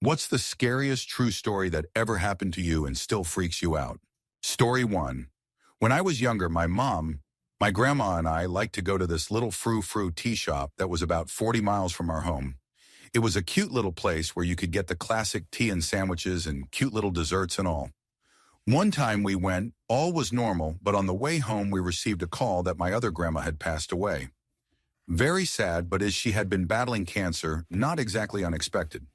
What's the scariest true story that ever happened to you and still freaks you out? Story 1. When I was younger, my grandma and I liked to go to this little frou-frou tea shop that was about 40 miles from our home. It was a cute little place where you could get the classic tea and sandwiches and cute little desserts and all. One time we went, all was normal, but on the way home we received a call that my other grandma had passed away. Very sad, but as she had been battling cancer, not exactly unexpected.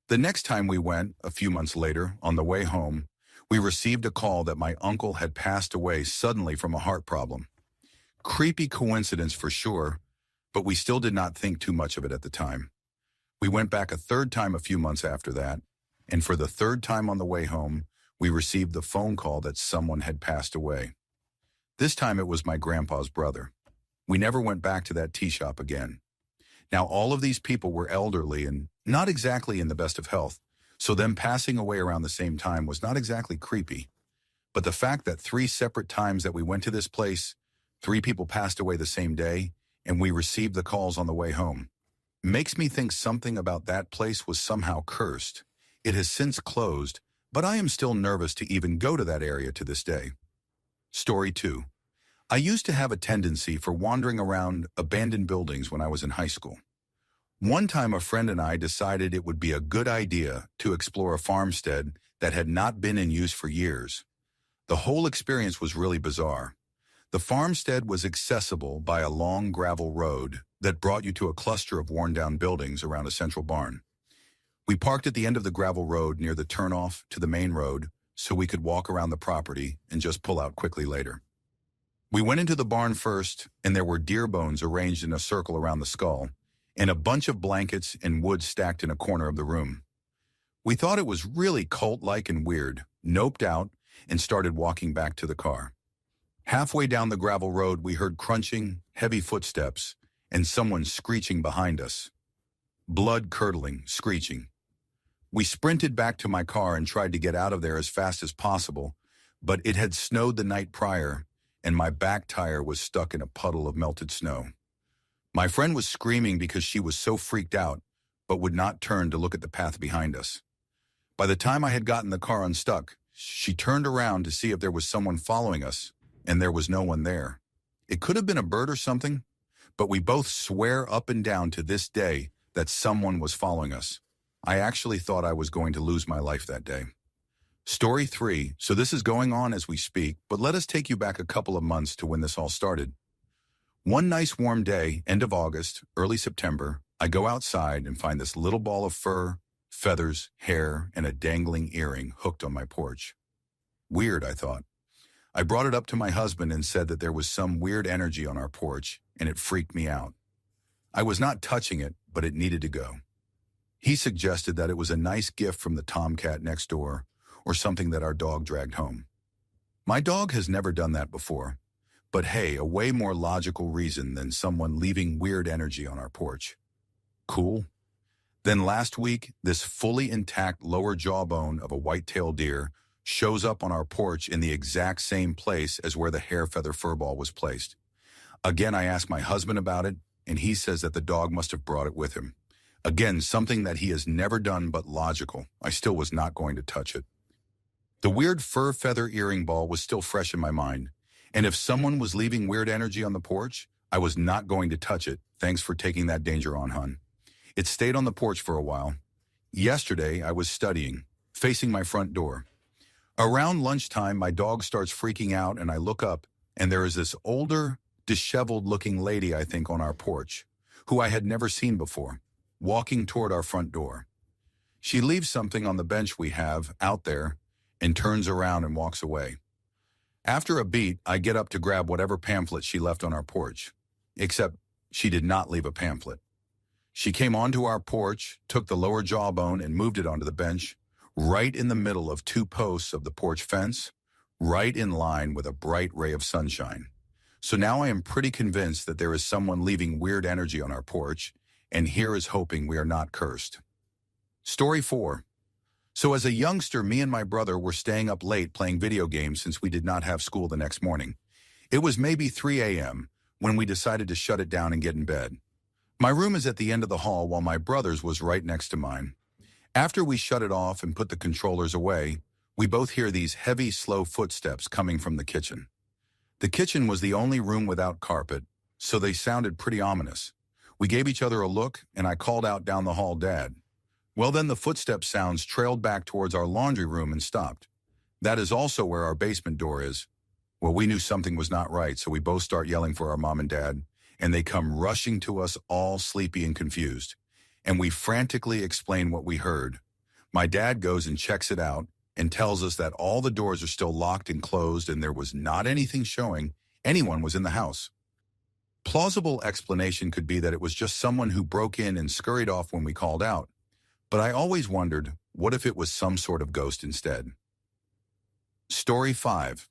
The next time we went, a few months later, on the way home, we received a call that my uncle had passed away suddenly from a heart problem. Creepy coincidence for sure, but we still did not think too much of it at the time. We went back a third time a few months after that, and for the third time on the way home, we received the phone call that someone had passed away. This time it was my grandpa's brother. We never went back to that tea shop again. Now, all of these people were elderly and not exactly in the best of health, so them passing away around the same time was not exactly creepy. But the fact that 3 separate times that we went to this place, 3 people passed away the same day, and we received the calls on the way home, makes me think something about that place was somehow cursed. It has since closed, but I am still nervous to even go to that area to this day. Story 2. I used to have a tendency for wandering around abandoned buildings when I was in high school. One time a friend and I decided it would be a good idea to explore a farmstead that had not been in use for years. The whole experience was really bizarre. The farmstead was accessible by a long gravel road that brought you to a cluster of worn-down buildings around a central barn. We parked at the end of the gravel road near the turnoff to the main road so we could walk around the property and just pull out quickly later. We went into the barn first, and there were deer bones arranged in a circle around the skull, and a bunch of blankets and wood stacked in a corner of the room. We thought it was really cult-like and weird, noped out, and started walking back to the car. Halfway down the gravel road, we heard crunching, heavy footsteps, and someone screeching behind us. Blood-curdling, screeching. We sprinted back to my car and tried to get out of there as fast as possible, but it had snowed the night prior, and my back tire was stuck in a puddle of melted snow. My friend was screaming because she was so freaked out, but would not turn to look at the path behind us. By the time I had gotten the car unstuck, she turned around to see if there was someone following us, and there was no one there. It could have been a bird or something, but we both swear up and down to this day that someone was following us. I actually thought I was going to lose my life that day. Story 3. So this is going on as we speak, but let us take you back a couple of months to when this all started. One nice warm day, end of August, early September, I go outside and find this little ball of fur, feathers, hair, and a dangling earring hooked on my porch. Weird, I thought. I brought it up to my husband and said that there was some weird energy on our porch, and it freaked me out. I was not touching it, but it needed to go. He suggested that it was a nice gift from the tomcat next door, or something that our dog dragged home. My dog has never done that before, but hey, a way more logical reason than someone leaving weird energy on our porch. Cool. Then last week, this fully intact lower jawbone of a white-tailed deer shows up on our porch in the exact same place as where the hair feather furball was placed. Again, I asked my husband about it, and he says that the dog must have brought it with him. Again, something that he has never done but logical. I still was not going to touch it. The weird fur feather earring ball was still fresh in my mind, and if someone was leaving weird energy on the porch, I was not going to touch it. Thanks for taking that danger on, hon. It stayed on the porch for a while. Yesterday, I was studying, facing my front door. Around lunchtime, my dog starts freaking out, and I look up, and there is this older, disheveled-looking lady, I think, on our porch, who I had never seen before, walking toward our front door. She leaves something on the bench we have out there, and turns around and walks away. After a beat, I get up to grab whatever pamphlet she left on our porch, except she did not leave a pamphlet. She came onto our porch, took the lower jawbone and moved it onto the bench, right in the middle of 2 posts of the porch fence, right in line with a bright ray of sunshine. So now I am pretty convinced that there is someone leaving weird energy on our porch, and here is hoping we are not cursed. Story 4. So as a youngster, me and my brother were staying up late playing video games since we did not have school the next morning. It was maybe 3 a.m. when we decided to shut it down and get in bed. My room is at the end of the hall while my brother's was right next to mine. After we shut it off and put the controllers away, we both hear these heavy, slow footsteps coming from the kitchen. The kitchen was the only room without carpet, so they sounded pretty ominous. We gave each other a look, and I called out down the hall, "Dad." Well, then the footstep sounds trailed back towards our laundry room and stopped. That is also where our basement door is. Well, we knew something was not right, so we both start yelling for our mom and dad, and they come rushing to us all sleepy and confused. And we frantically explain what we heard. My dad goes and checks it out and tells us that all the doors are still locked and closed and there was not anything showing anyone was in the house. Plausible explanation could be that it was just someone who broke in and scurried off when we called out. But I always wondered, what if it was some sort of ghost instead? Story 5.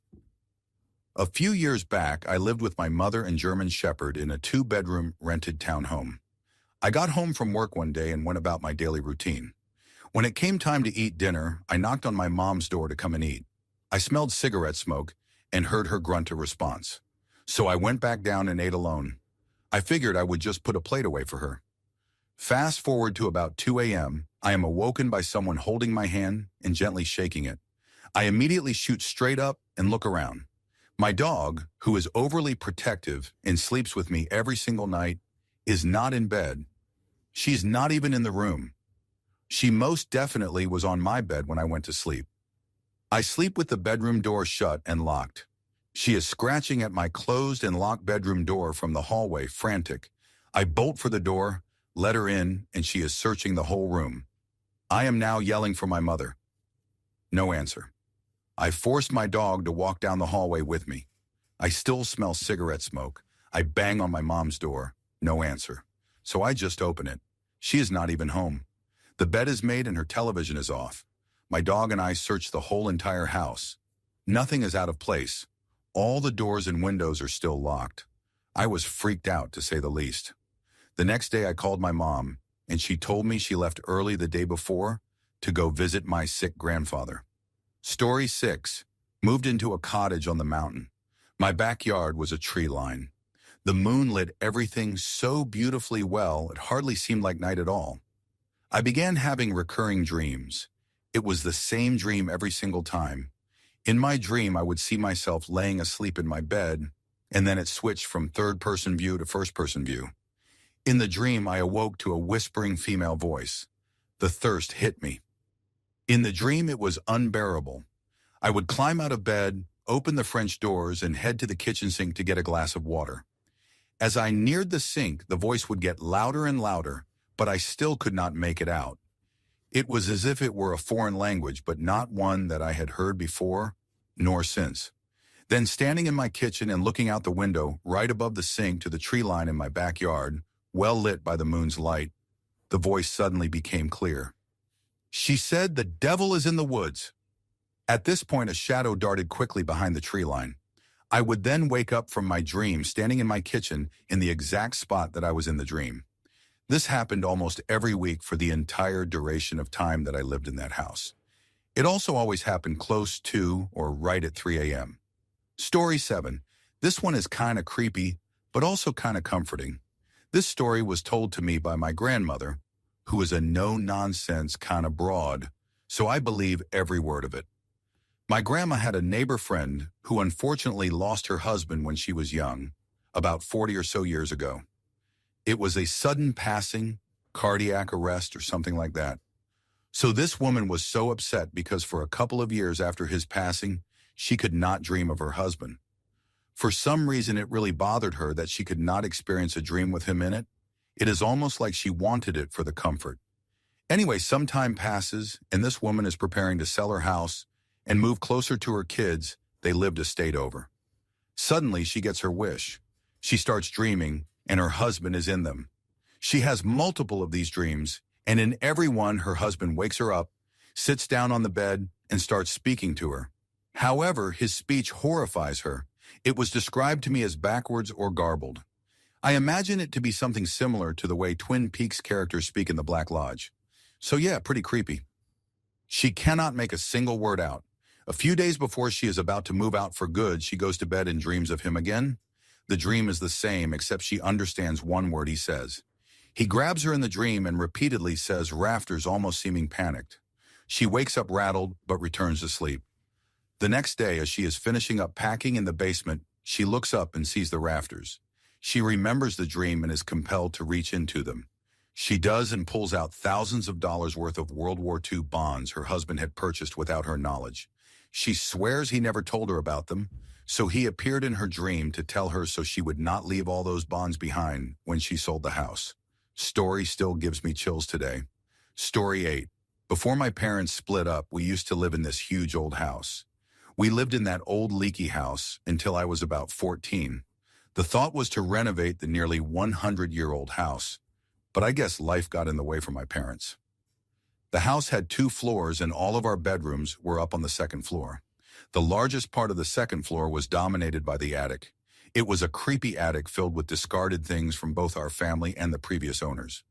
A few years back, I lived with my mother and German Shepherd in a 2-bedroom rented townhome. I got home from work one day and went about my daily routine. When it came time to eat dinner, I knocked on my mom's door to come and eat. I smelled cigarette smoke and heard her grunt a response. So I went back down and ate alone. I figured I would just put a plate away for her. Fast forward to about 2 a.m., I am awoken by someone holding my hand and gently shaking it. I immediately shoot straight up and look around. My dog, who is overly protective and sleeps with me every single night, is not in bed. She's not even in the room. She most definitely was on my bed when I went to sleep. I sleep with the bedroom door shut and locked. She is scratching at my closed and locked bedroom door from the hallway, frantic. I bolt for the door, let her in, and she is searching the whole room. I am now yelling for my mother. No answer. I forced my dog to walk down the hallway with me. I still smell cigarette smoke. I bang on my mom's door. No answer. So I just open it. She is not even home. The bed is made and her television is off. My dog and I search the whole entire house. Nothing is out of place. All the doors and windows are still locked. I was freaked out, to say the least. The next day I called my mom, and she told me she left early the day before to go visit my sick grandfather. Story 6. Moved into a cottage on the mountain. My backyard was a tree line. The moon lit everything so beautifully well it hardly seemed like night at all. I began having recurring dreams. It was the same dream every single time. In my dream, I would see myself laying asleep in my bed, and then it switched from third-person view to first-person view. In the dream, I awoke to a whispering female voice. The thirst hit me. In the dream, it was unbearable. I would climb out of bed, open the French doors, and head to the kitchen sink to get a glass of water. As I neared the sink, the voice would get louder and louder, but I still could not make it out. It was as if it were a foreign language, but not one that I had heard before, nor since. Then standing in my kitchen and looking out the window, right above the sink to the tree line in my backyard, well lit by the moon's light, the voice suddenly became clear. She said, "The devil is in the woods." At this point, a shadow darted quickly behind the tree line. I would then wake up from my dream standing in my kitchen in the exact spot that I was in the dream. This happened almost every week for the entire duration of time that I lived in that house. It also always happened close to or right at 3 a.m. Story 7. This one is kind of creepy, but also kind of comforting. This story was told to me by my grandmother, who is a no-nonsense kind of broad, so I believe every word of it. My grandma had a neighbor friend who unfortunately lost her husband when she was young, about 40 or so years ago. It was a sudden passing, cardiac arrest or something like that. So this woman was so upset because for a couple of years after his passing, she could not dream of her husband. For some reason, it really bothered her that she could not experience a dream with him in it. It is almost like she wanted it for the comfort. Anyway, some time passes, and this woman is preparing to sell her house and move closer to her kids they lived a state over. Suddenly, she gets her wish. She starts dreaming, and her husband is in them. She has multiple of these dreams, and in every one, her husband wakes her up, sits down on the bed, and starts speaking to her. However, his speech horrifies her. It was described to me as backwards or garbled. I imagine it to be something similar to the way Twin Peaks characters speak in the Black Lodge. So yeah, pretty creepy. She cannot make a single word out. A few days before she is about to move out for good, she goes to bed and dreams of him again. The dream is the same, except she understands one word he says. He grabs her in the dream and repeatedly says rafters, almost seeming panicked. She wakes up rattled but returns to sleep. The next day, as she is finishing up packing in the basement, she looks up and sees the rafters. She remembers the dream and is compelled to reach into them. She does and pulls out thousands of dollars worth of World War II bonds her husband had purchased without her knowledge. She swears he never told her about them, so he appeared in her dream to tell her so she would not leave all those bonds behind when she sold the house. Story still gives me chills today. Story 8. Before my parents split up, we used to live in this huge old house. We lived in that old leaky house until I was about 14. The thought was to renovate the nearly 100-year-old house, but I guess life got in the way for my parents. The house had 2 floors and all of our bedrooms were up on the second floor. The largest part of the second floor was dominated by the attic. It was a creepy attic filled with discarded things from both our family and the previous owners.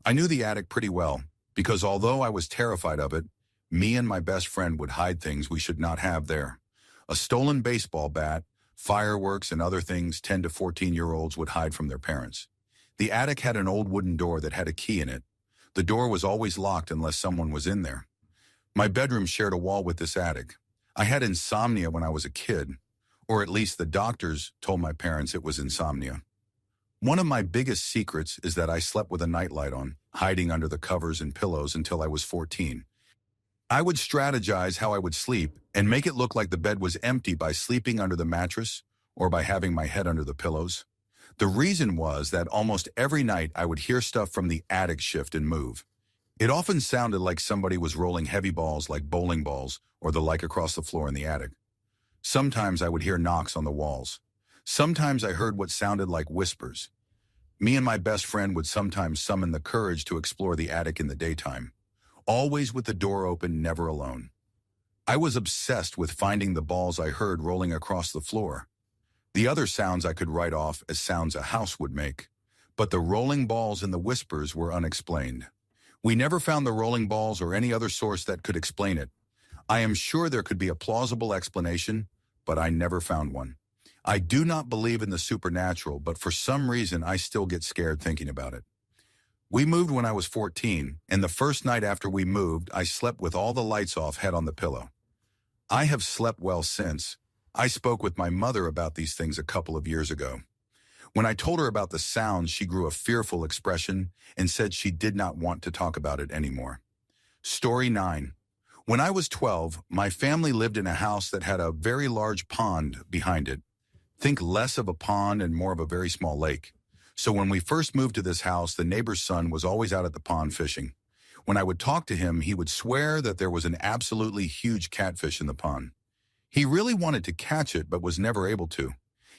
I knew the attic pretty well because although I was terrified of it, me and my best friend would hide things we should not have there. A stolen baseball bat, fireworks, and other things 10 to 14-year-olds would hide from their parents. The attic had an old wooden door that had a key in it. The door was always locked unless someone was in there. My bedroom shared a wall with this attic. I had insomnia when I was a kid, or at least the doctors told my parents it was insomnia. One of my biggest secrets is that I slept with a nightlight on, hiding under the covers and pillows until I was 14. I would strategize how I would sleep and make it look like the bed was empty by sleeping under the mattress or by having my head under the pillows. The reason was that almost every night I would hear stuff from the attic shift and move. It often sounded like somebody was rolling heavy balls like bowling balls or the like across the floor in the attic. Sometimes I would hear knocks on the walls. Sometimes I heard what sounded like whispers. Me and my best friend would sometimes summon the courage to explore the attic in the daytime. Always with the door open, never alone. I was obsessed with finding the balls I heard rolling across the floor. The other sounds I could write off as sounds a house would make, but the rolling balls and the whispers were unexplained. We never found the rolling balls or any other source that could explain it. I am sure there could be a plausible explanation, but I never found one. I do not believe in the supernatural, but for some reason I still get scared thinking about it. We moved when I was 14, and the first night after we moved, I slept with all the lights off, head on the pillow. I have slept well since. I spoke with my mother about these things a couple of years ago. When I told her about the sounds, she grew a fearful expression and said she did not want to talk about it anymore. Story 9. When I was 12, my family lived in a house that had a very large pond behind it. Think less of a pond and more of a very small lake. So when we first moved to this house, the neighbor's son was always out at the pond fishing. When I would talk to him, he would swear that there was an absolutely huge catfish in the pond. He really wanted to catch it, but was never able to.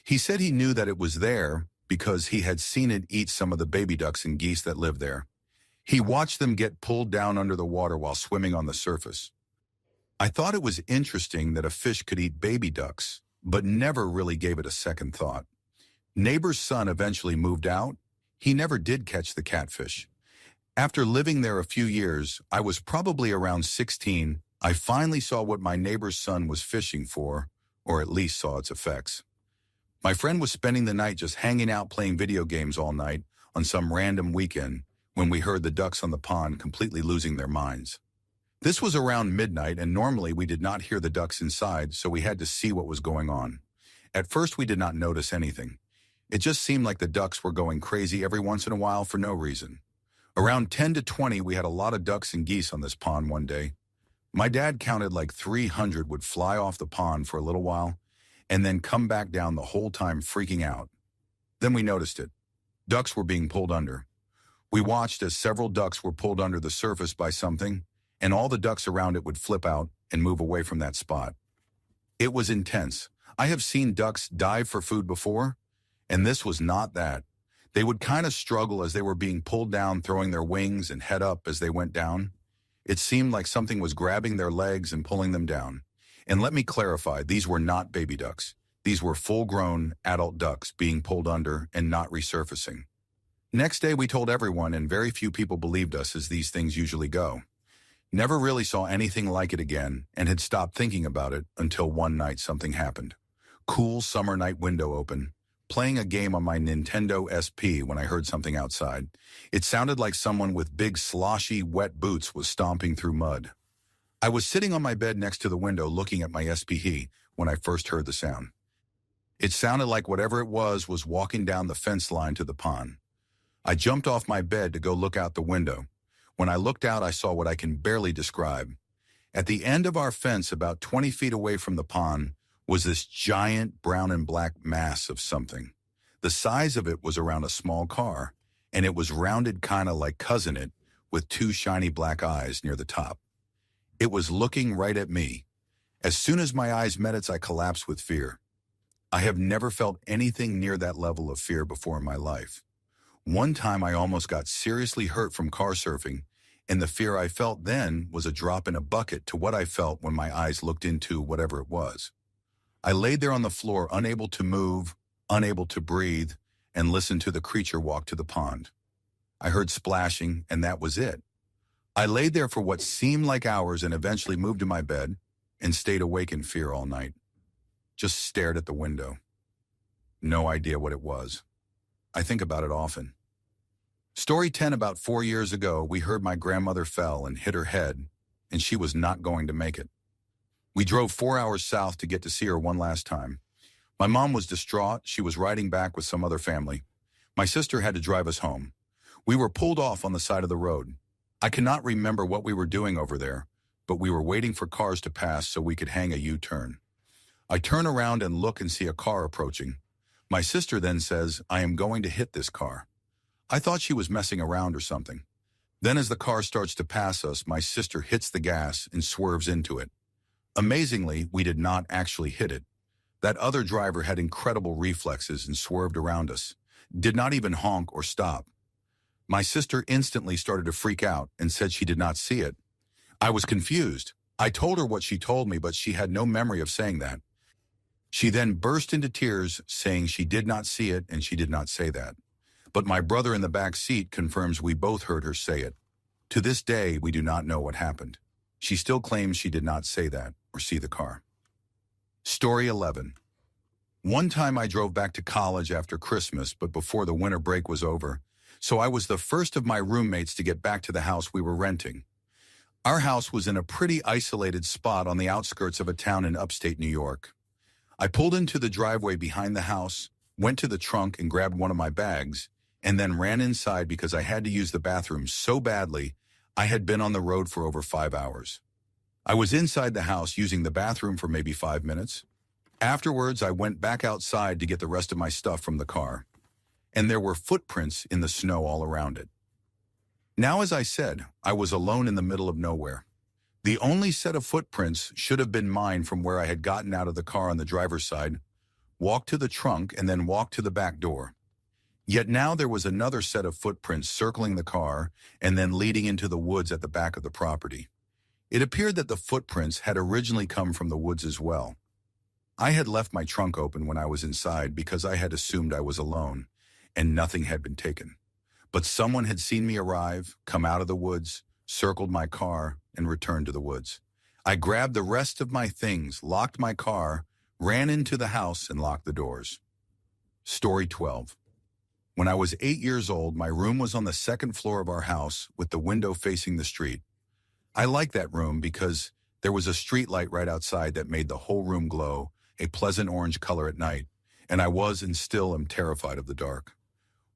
He said he knew that it was there because he had seen it eat some of the baby ducks and geese that lived there. He watched them get pulled down under the water while swimming on the surface. I thought it was interesting that a fish could eat baby ducks, but never really gave it a second thought. Neighbor's son eventually moved out. He never did catch the catfish. After living there a few years, I was probably around 16, I finally saw what my neighbor's son was fishing for, or at least saw its effects. My friend was spending the night just hanging out playing video games all night on some random weekend when we heard the ducks on the pond completely losing their minds. This was around midnight, and normally we did not hear the ducks inside, so we had to see what was going on. At first, we did not notice anything. It just seemed like the ducks were going crazy every once in a while for no reason. Around 10 to 20, we had a lot of ducks and geese on this pond one day. My dad counted like 300 would fly off the pond for a little while and then come back down, the whole time freaking out. Then we noticed it. Ducks were being pulled under. We watched as several ducks were pulled under the surface by something, and all the ducks around it would flip out and move away from that spot. It was intense. I have seen ducks dive for food before, and this was not that. They would kind of struggle as they were being pulled down, throwing their wings and head up as they went down. It seemed like something was grabbing their legs and pulling them down. And let me clarify, these were not baby ducks. These were full-grown adult ducks being pulled under and not resurfacing. Next day we told everyone, and very few people believed us, as these things usually go. Never really saw anything like it again and had stopped thinking about it until one night something happened. Cool summer night, window open. playing a game on my Nintendo SP when I heard something outside. It sounded like someone with big sloshy, wet boots was stomping through mud. I was sitting on my bed next to the window looking at my SPE when I first heard the sound. It sounded like whatever it was walking down the fence line to the pond. I jumped off my bed to go look out the window. When I looked out, I saw what I can barely describe. At the end of our fence, about 20 feet away from the pond, was this giant brown and black mass of something. The size of it was around a small car, and it was rounded kind of like Cousin It, with two shiny black eyes near the top. It was looking right at me. As soon as my eyes met its, I collapsed with fear. I have never felt anything near that level of fear before in my life. One time I almost got seriously hurt from car surfing, and the fear I felt then was a drop in a bucket to what I felt when my eyes looked into whatever it was. I laid there on the floor, unable to move, unable to breathe, and listened to the creature walk to the pond. I heard splashing, and that was it. I laid there for what seemed like hours and eventually moved to my bed and stayed awake in fear all night. Just stared at the window. No idea what it was. I think about it often. Story 10. About 4 years ago, we heard my grandmother fell and hit her head, and she was not going to make it. We drove 4 hours south to get to see her one last time. My mom was distraught. She was riding back with some other family. My sister had to drive us home. We were pulled off on the side of the road. I cannot remember what we were doing over there, but we were waiting for cars to pass so we could hang a U-turn. I turn around and look and see a car approaching. My sister then says, "I am going to hit this car." I thought she was messing around or something. Then as the car starts to pass us, my sister hits the gas and swerves into it. Amazingly, we did not actually hit it. That other driver had incredible reflexes and swerved around us, did not even honk or stop. My sister instantly started to freak out and said she did not see it. I was confused. I told her what she told me, but she had no memory of saying that. She then burst into tears, saying she did not see it and she did not say that. But my brother in the back seat confirms we both heard her say it. To this day, we do not know what happened. She still claims she did not say that or see the car. Story 11. One time I drove back to college after Christmas, but before the winter break was over, so I was the first of my roommates to get back to the house we were renting. Our house was in a pretty isolated spot on the outskirts of a town in upstate New York. I pulled into the driveway behind the house, went to the trunk and grabbed one of my bags, and then ran inside because I had to use the bathroom so badly I had been on the road for over 5 hours. I was inside the house using the bathroom for maybe 5 minutes. Afterwards, I went back outside to get the rest of my stuff from the car, and there were footprints in the snow all around it. Now, as I said, I was alone in the middle of nowhere. The only set of footprints should have been mine from where I had gotten out of the car on the driver's side, walked to the trunk, and then walked to the back door. Yet now there was another set of footprints circling the car and then leading into the woods at the back of the property. It appeared that the footprints had originally come from the woods as well. I had left my trunk open when I was inside because I had assumed I was alone and nothing had been taken. But someone had seen me arrive, come out of the woods, circled my car, and returned to the woods. I grabbed the rest of my things, locked my car, ran into the house, and locked the doors. Story 12. When I was 8 years old, my room was on the second floor of our house with the window facing the street. I liked that room because there was a street light right outside that made the whole room glow, a pleasant orange color at night, and I was and still am terrified of the dark.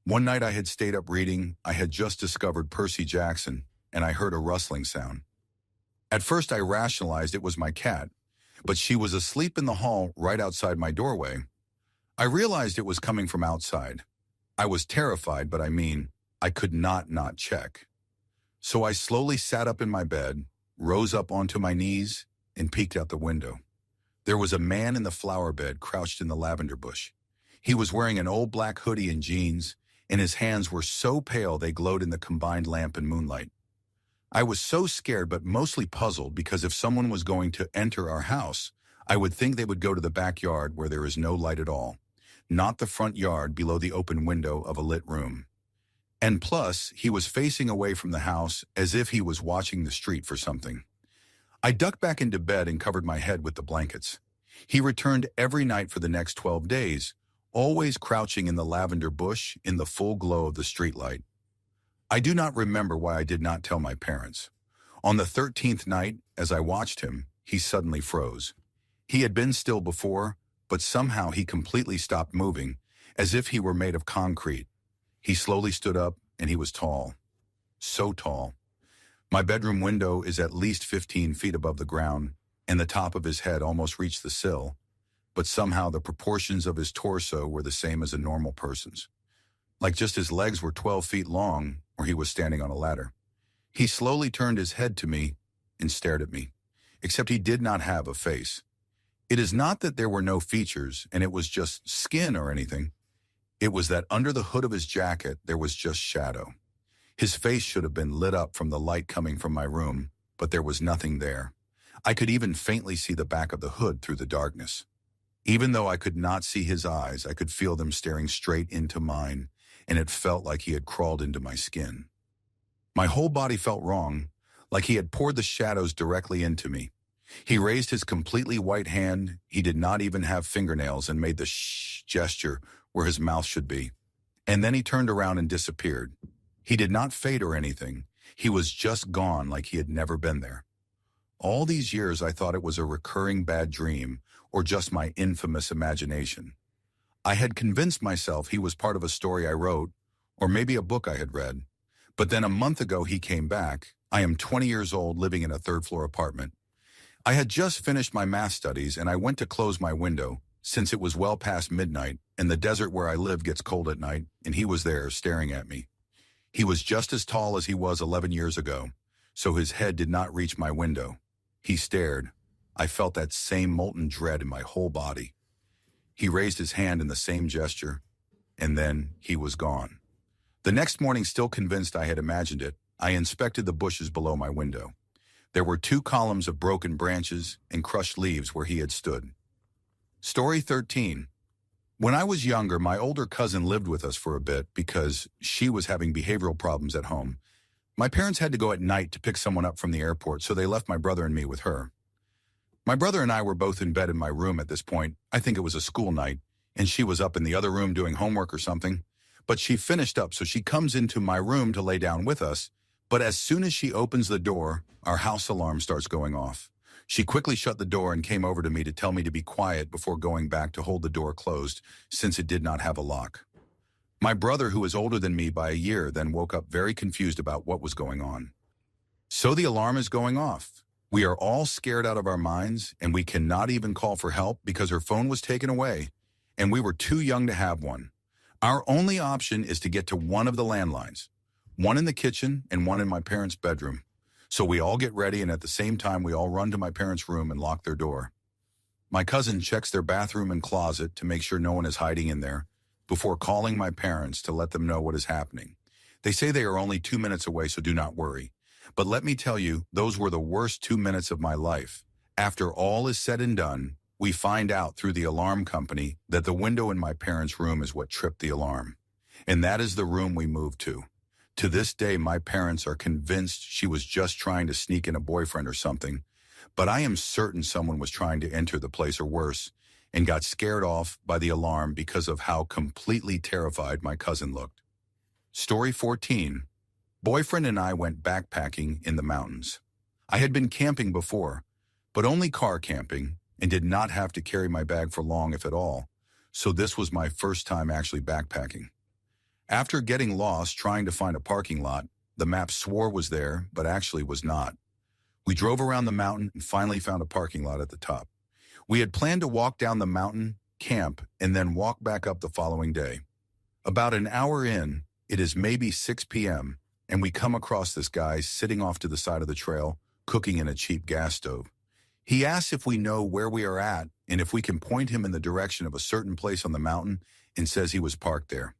One night I had stayed up reading. I had just discovered Percy Jackson, and I heard a rustling sound. At first I rationalized it was my cat, but she was asleep in the hall right outside my doorway. I realized it was coming from outside. I was terrified, but I could not check. So I slowly sat up in my bed, rose up onto my knees, and peeked out the window. There was a man in the flower bed crouched in the lavender bush. He was wearing an old black hoodie and jeans, and his hands were so pale they glowed in the combined lamp and moonlight. I was so scared but mostly puzzled because if someone was going to enter our house, I would think they would go to the backyard where there is no light at all, not the front yard below the open window of a lit room. And plus, he was facing away from the house as if he was watching the street for something. I ducked back into bed and covered my head with the blankets. He returned every night for the next 12 days, always crouching in the lavender bush in the full glow of the streetlight. I do not remember why I did not tell my parents. On the 13th night, as I watched him, he suddenly froze. He had been still before, but somehow he completely stopped moving, as if he were made of concrete. He slowly stood up, and he was tall. So tall. My bedroom window is at least 15 feet above the ground, and the top of his head almost reached the sill, but somehow the proportions of his torso were the same as a normal person's. Like just his legs were 12 feet long, or he was standing on a ladder. He slowly turned his head to me and stared at me, except he did not have a face. It is not that there were no features and it was just skin or anything. It was that under the hood of his jacket there was just shadow. His face should have been lit up from the light coming from my room, but there was nothing there. I could even faintly see the back of the hood through the darkness. Even though I could not see his eyes, I could feel them staring straight into mine, and it felt like he had crawled into my skin. My whole body felt wrong, like he had poured the shadows directly into me. He raised his completely white hand. He did not even have fingernails and made the shh gesture where his mouth should be. And then he turned around and disappeared. He did not fade or anything. He was just gone like he had never been there. All these years I thought it was a recurring bad dream or just my infamous imagination. I had convinced myself he was part of a story I wrote or maybe a book I had read. But then a month ago he came back. I am 20 years old living in a third-floor apartment. I had just finished my math studies and I went to close my window since it was well past midnight and the desert where I live gets cold at night, and he was there staring at me. He was just as tall as he was 11 years ago, so his head did not reach my window. He stared. I felt that same molten dread in my whole body. He raised his hand in the same gesture, and then he was gone. The next morning, still convinced I had imagined it, I inspected the bushes below my window. There were 2 columns of broken branches and crushed leaves where he had stood. Story 13. When I was younger, my older cousin lived with us for a bit because she was having behavioral problems at home. My parents had to go at night to pick someone up from the airport, so they left my brother and me with her. My brother and I were both in bed in my room at this point. I think it was a school night, and she was up in the other room doing homework or something. But she finished up, so she comes into my room to lay down with us. But as soon as she opens the door, our house alarm starts going off. She quickly shut the door and came over to me to tell me to be quiet before going back to hold the door closed, since it did not have a lock. My brother, who is older than me by a year, then woke up very confused about what was going on. So the alarm is going off. We are all scared out of our minds, and we cannot even call for help because her phone was taken away, and we were too young to have one. Our only option is to get to one of the landlines, one in the kitchen and one in my parents' bedroom. So we all get ready, and at the same time, we all run to my parents' room and lock their door. My cousin checks their bathroom and closet to make sure no one is hiding in there before calling my parents to let them know what is happening. They say they are only 2 minutes away, so do not worry. But let me tell you, those were the worst 2 minutes of my life. After all is said and done, we find out through the alarm company that the window in my parents' room is what tripped the alarm. And that is the room we moved to. To this day, my parents are convinced she was just trying to sneak in a boyfriend or something, but I am certain someone was trying to enter the place or worse, and got scared off by the alarm because of how completely terrified my cousin looked. Story 14. Boyfriend and I went backpacking in the mountains. I had been camping before, but only car camping, and did not have to carry my bag for long, if at all, so this was my first time actually backpacking. After getting lost trying to find a parking lot, the map swore was there, but actually was not. We drove around the mountain and finally found a parking lot at the top. We had planned to walk down the mountain, camp, and then walk back up the following day. About an hour in, it is maybe 6 p.m., and we come across this guy sitting off to the side of the trail, cooking in a cheap gas stove. He asks if we know where we are at and if we can point him in the direction of a certain place on the mountain, and says he was parked there.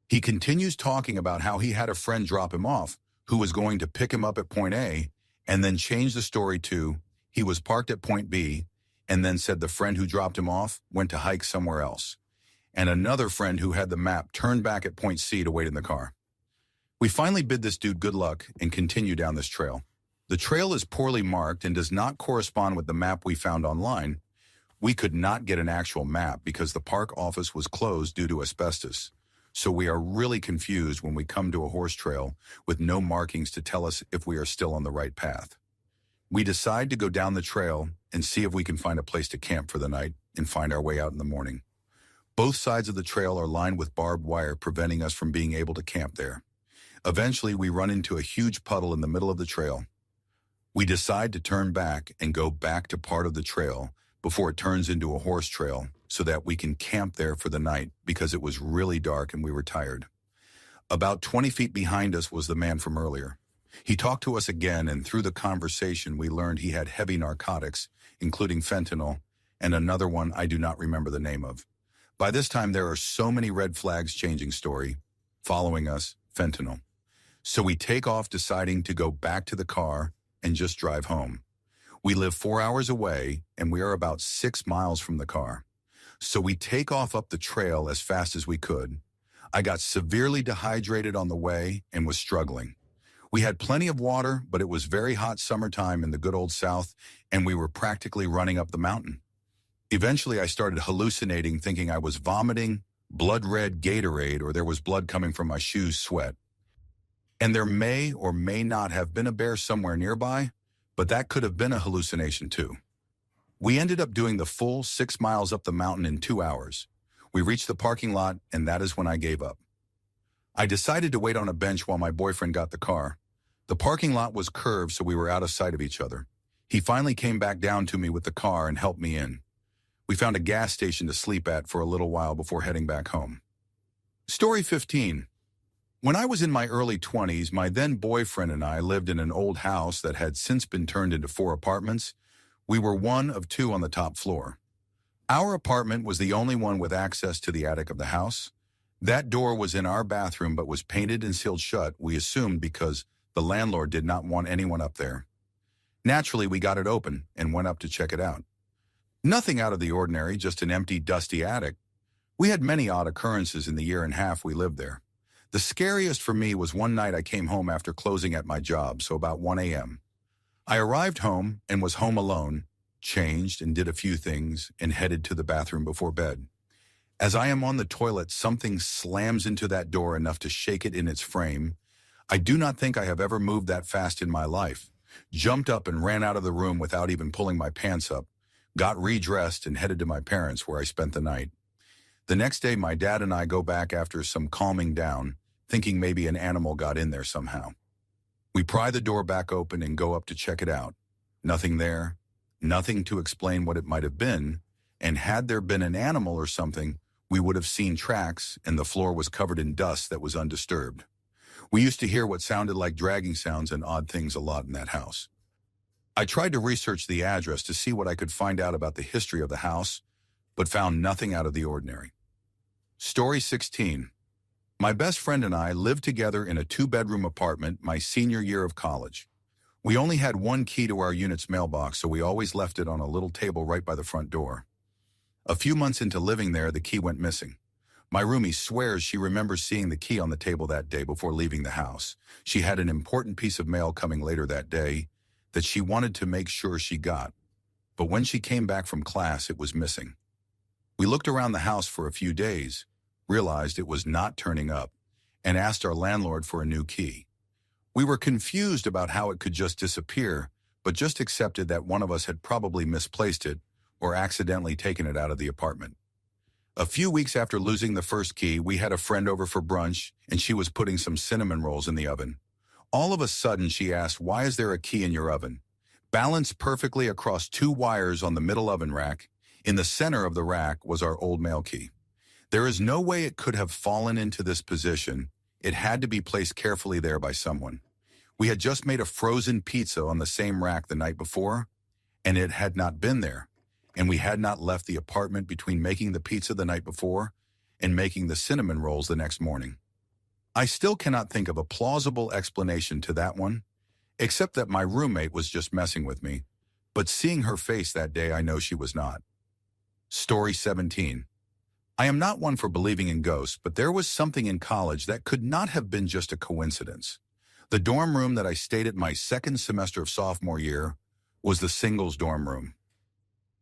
He continues talking about how he had a friend drop him off who was going to pick him up at point A, and then changed the story to he was parked at point B, and then said the friend who dropped him off went to hike somewhere else. And another friend who had the map turned back at point C to wait in the car. We finally bid this dude good luck and continue down this trail. The trail is poorly marked and does not correspond with the map we found online. We could not get an actual map because the park office was closed due to asbestos. So we are really confused when we come to a horse trail with no markings to tell us if we are still on the right path. We decide to go down the trail and see if we can find a place to camp for the night and find our way out in the morning. Both sides of the trail are lined with barbed wire, preventing us from being able to camp there. Eventually, we run into a huge puddle in the middle of the trail. We decide to turn back and go back to part of the trail before it turns into a horse trail so that we can camp there for the night because it was really dark and we were tired. About 20 feet behind us was the man from earlier. He talked to us again, and through the conversation, we learned he had heavy narcotics, including fentanyl, and another one I do not remember the name of. By this time, there are so many red flags changing story. Following us, fentanyl. So we take off, deciding to go back to the car and just drive home. We live 4 hours away, and we are about 6 miles from the car. So we take off up the trail as fast as we could. I got severely dehydrated on the way and was struggling. We had plenty of water, but it was very hot summertime in the good old South, and we were practically running up the mountain. Eventually, I started hallucinating, thinking I was vomiting blood red Gatorade, or there was blood coming from my shoes, sweat. And there may or may not have been a bear somewhere nearby, but that could have been a hallucination too. We ended up doing the full 6 miles up the mountain in 2 hours. We reached the parking lot, and that is when I gave up. I decided to wait on a bench while my boyfriend got the car. The parking lot was curved, so we were out of sight of each other. He finally came back down to me with the car and helped me in. We found a gas station to sleep at for a little while before heading back home. Story 15. When I was in my early 20s, my then boyfriend and I lived in an old house that had since been turned into 4 apartments. We were one of 2 on the top floor. Our apartment was the only one with access to the attic of the house. That door was in our bathroom but was painted and sealed shut, we assumed because the landlord did not want anyone up there. Naturally, we got it open and went up to check it out. Nothing out of the ordinary, just an empty, dusty attic. We had many odd occurrences in the year and a half we lived there. The scariest for me was one night I came home after closing at my job, so about 1 a.m. I arrived home and was home alone, changed and did a few things, and headed to the bathroom before bed. As I am on the toilet, something slams into that door enough to shake it in its frame. I do not think I have ever moved that fast in my life. Jumped up and ran out of the room without even pulling my pants up, got redressed and headed to my parents' where I spent the night. The next day, my dad and I go back after some calming down, thinking maybe an animal got in there somehow. We pry the door back open and go up to check it out. Nothing there, nothing to explain what it might have been, and had there been an animal or something, we would have seen tracks, and the floor was covered in dust that was undisturbed. We used to hear what sounded like dragging sounds and odd things a lot in that house. I tried to research the address to see what I could find out about the history of the house, but found nothing out of the ordinary. Story 16. My best friend and I lived together in a 2-bedroom apartment my senior year of college. We only had one key to our unit's mailbox, so we always left it on a little table right by the front door. A few months into living there, the key went missing. My roomie swears she remembers seeing the key on the table that day before leaving the house. She had an important piece of mail coming later that day that she wanted to make sure she got. But when she came back from class, it was missing. We looked around the house for a few days, realized it was not turning up, and asked our landlord for a new key. We were confused about how it could just disappear, but just accepted that one of us had probably misplaced it or accidentally taken it out of the apartment. A few weeks after losing the first key, we had a friend over for brunch, and she was putting some cinnamon rolls in the oven. All of a sudden, she asked, "Why is there a key in your oven?" Balanced perfectly across 2 wires on the middle oven rack, in the center of the rack was our old mail key. There is no way it could have fallen into this position. It had to be placed carefully there by someone. We had just made a frozen pizza on the same rack the night before, and it had not been there. And we had not left the apartment between making the pizza the night before and making the cinnamon rolls the next morning. I still cannot think of a plausible explanation to that one, except that my roommate was just messing with me, but seeing her face that day, I know she was not. Story 17. I am not one for believing in ghosts, but there was something in college that could not have been just a coincidence. The dorm room that I stayed at my second semester of sophomore year was the singles dorm room.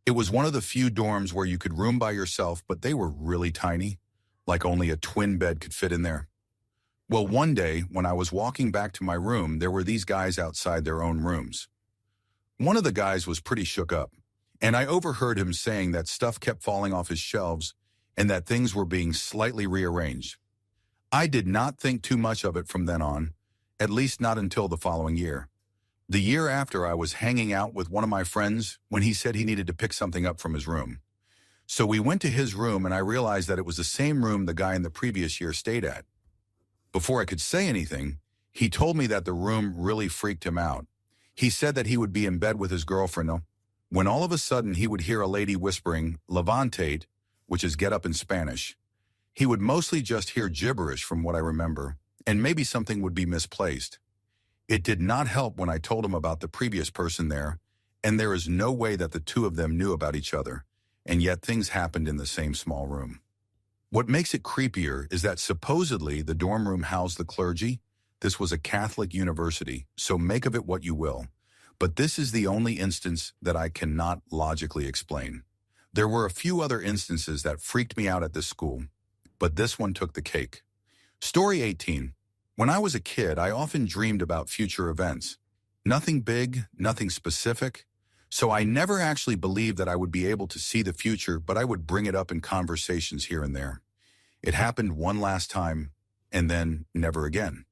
It was one of the few dorms where you could room by yourself, but they were really tiny, like only a twin bed could fit in there. Well, one day, when I was walking back to my room, there were these guys outside their own rooms. One of the guys was pretty shook up, and I overheard him saying that stuff kept falling off his shelves and that things were being slightly rearranged. I did not think too much of it from then on, at least not until the following year. The year after, I was hanging out with one of my friends when he said he needed to pick something up from his room. So we went to his room, and I realized that it was the same room the guy in the previous year stayed at. Before I could say anything, he told me that the room really freaked him out. He said that he would be in bed with his girlfriend when all of a sudden he would hear a lady whispering, "Levantate," which is get up in Spanish. He would mostly just hear gibberish from what I remember, and maybe something would be misplaced. It did not help when I told him about the previous person there, and there is no way that the two of them knew about each other, and yet things happened in the same small room. What makes it creepier is that supposedly the dorm room housed the clergy. This was a Catholic university, so make of it what you will. But this is the only instance that I cannot logically explain. There were a few other instances that freaked me out at this school, but this one took the cake. Story 18. When I was a kid, I often dreamed about future events. Nothing big, nothing specific. So I never actually believed that I would be able to see the future, but I would bring it up in conversations here and there. It happened one last time, and then never again.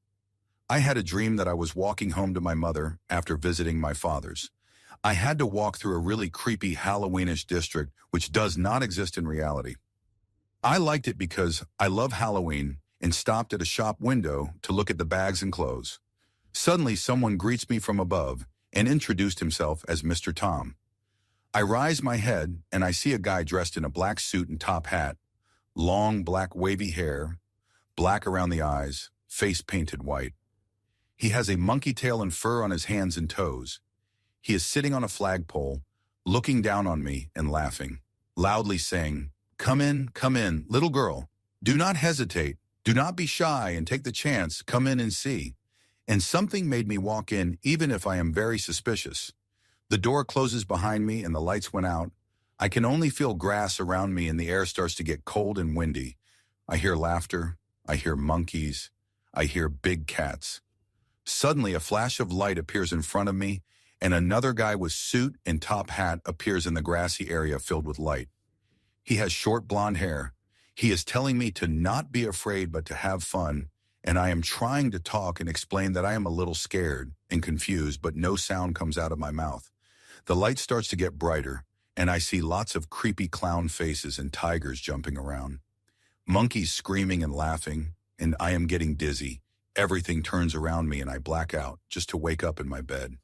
I had a dream that I was walking home to my mother after visiting my father's. I had to walk through a really creepy Halloweenish district, which does not exist in reality. I liked it because I love Halloween and stopped at a shop window to look at the bags and clothes. Suddenly, someone greets me from above and introduced himself as Mr. Tom. I raise my head and I see a guy dressed in a black suit and top hat, long black wavy hair, black around the eyes, face painted white. He has a monkey tail and fur on his hands and toes. He is sitting on a flagpole, looking down on me and laughing, loudly saying, come in, little girl. Do not hesitate. Do not be shy and take the chance. Come in and see." And something made me walk in, even if I am very suspicious. The door closes behind me and the lights went out. I can only feel grass around me and the air starts to get cold and windy. I hear laughter. I hear monkeys. I hear big cats. Suddenly, a flash of light appears in front of me, and another guy with suit and top hat appears in the grassy area filled with light. He has short blonde hair. He is telling me to not be afraid but to have fun, and I am trying to talk and explain that I am a little scared and confused, but no sound comes out of my mouth. The light starts to get brighter, and I see lots of creepy clown faces and tigers jumping around. Monkeys screaming and laughing, and I am getting dizzy. Everything turns around me and I black out just to wake up in my bed.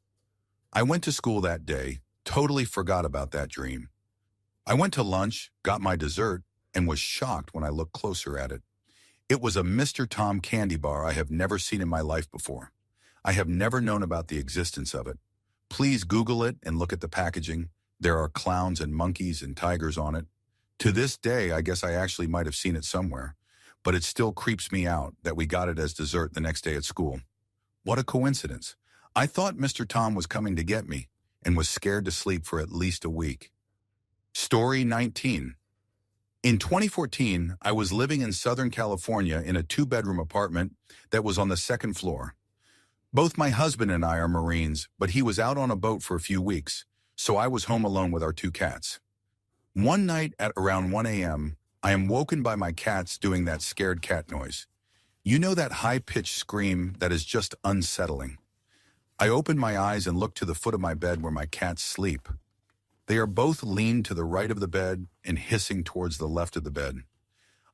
I went to school that day, totally forgot about that dream. I went to lunch, got my dessert, and was shocked when I looked closer at it. It was a Mr. Tom candy bar I have never seen in my life before. I have never known about the existence of it. Please Google it and look at the packaging. There are clowns and monkeys and tigers on it. To this day, I guess I actually might have seen it somewhere, but it still creeps me out that we got it as dessert the next day at school. What a coincidence. I thought Mr. Tom was coming to get me and was scared to sleep for at least a week. Story 19. In 2014, I was living in Southern California in a 2-bedroom apartment that was on the 2nd floor. Both my husband and I are Marines, but he was out on a boat for a few weeks, so I was home alone with our 2 cats. One night at around 1 a.m., I am woken by my cats doing that scared cat noise. You know, that high-pitched scream that is just unsettling. I open my eyes and look to the foot of my bed where my cats sleep. They are both leaned to the right of the bed and hissing towards the left of the bed.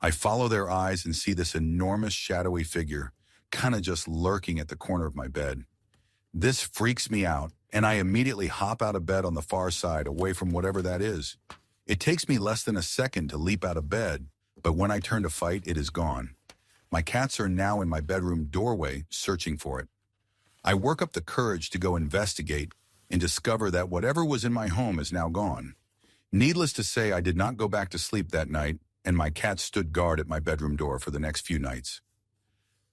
I follow their eyes and see this enormous shadowy figure, kind of just lurking at the corner of my bed. This freaks me out, and I immediately hop out of bed on the far side, away from whatever that is. It takes me less than a second to leap out of bed, but when I turn to fight, it is gone. My cats are now in my bedroom doorway, searching for it. I work up the courage to go investigate and discover that whatever was in my home is now gone. Needless to say, I did not go back to sleep that night, and my cats stood guard at my bedroom door for the next few nights.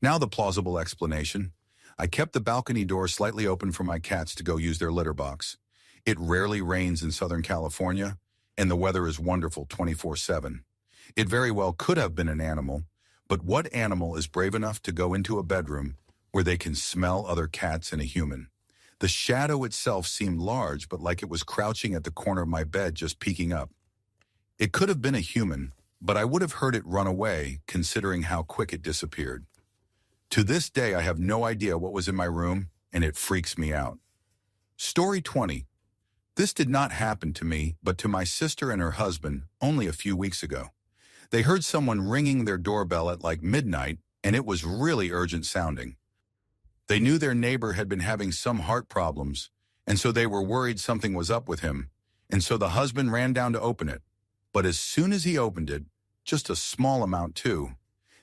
Now the plausible explanation. I kept the balcony door slightly open for my cats to go use their litter box. It rarely rains in Southern California, and the weather is wonderful 24/7. It very well could have been an animal, but what animal is brave enough to go into a bedroom where they can smell other cats and a human? The shadow itself seemed large, but like it was crouching at the corner of my bed just peeking up. It could have been a human, but I would have heard it run away, considering how quick it disappeared. To this day, I have no idea what was in my room, and it freaks me out. Story 20. This did not happen to me, but to my sister and her husband only a few weeks ago. They heard someone ringing their doorbell at like midnight, and it was really urgent sounding. They knew their neighbor had been having some heart problems, and so they were worried something was up with him, and so the husband ran down to open it. But as soon as he opened it, just a small amount too,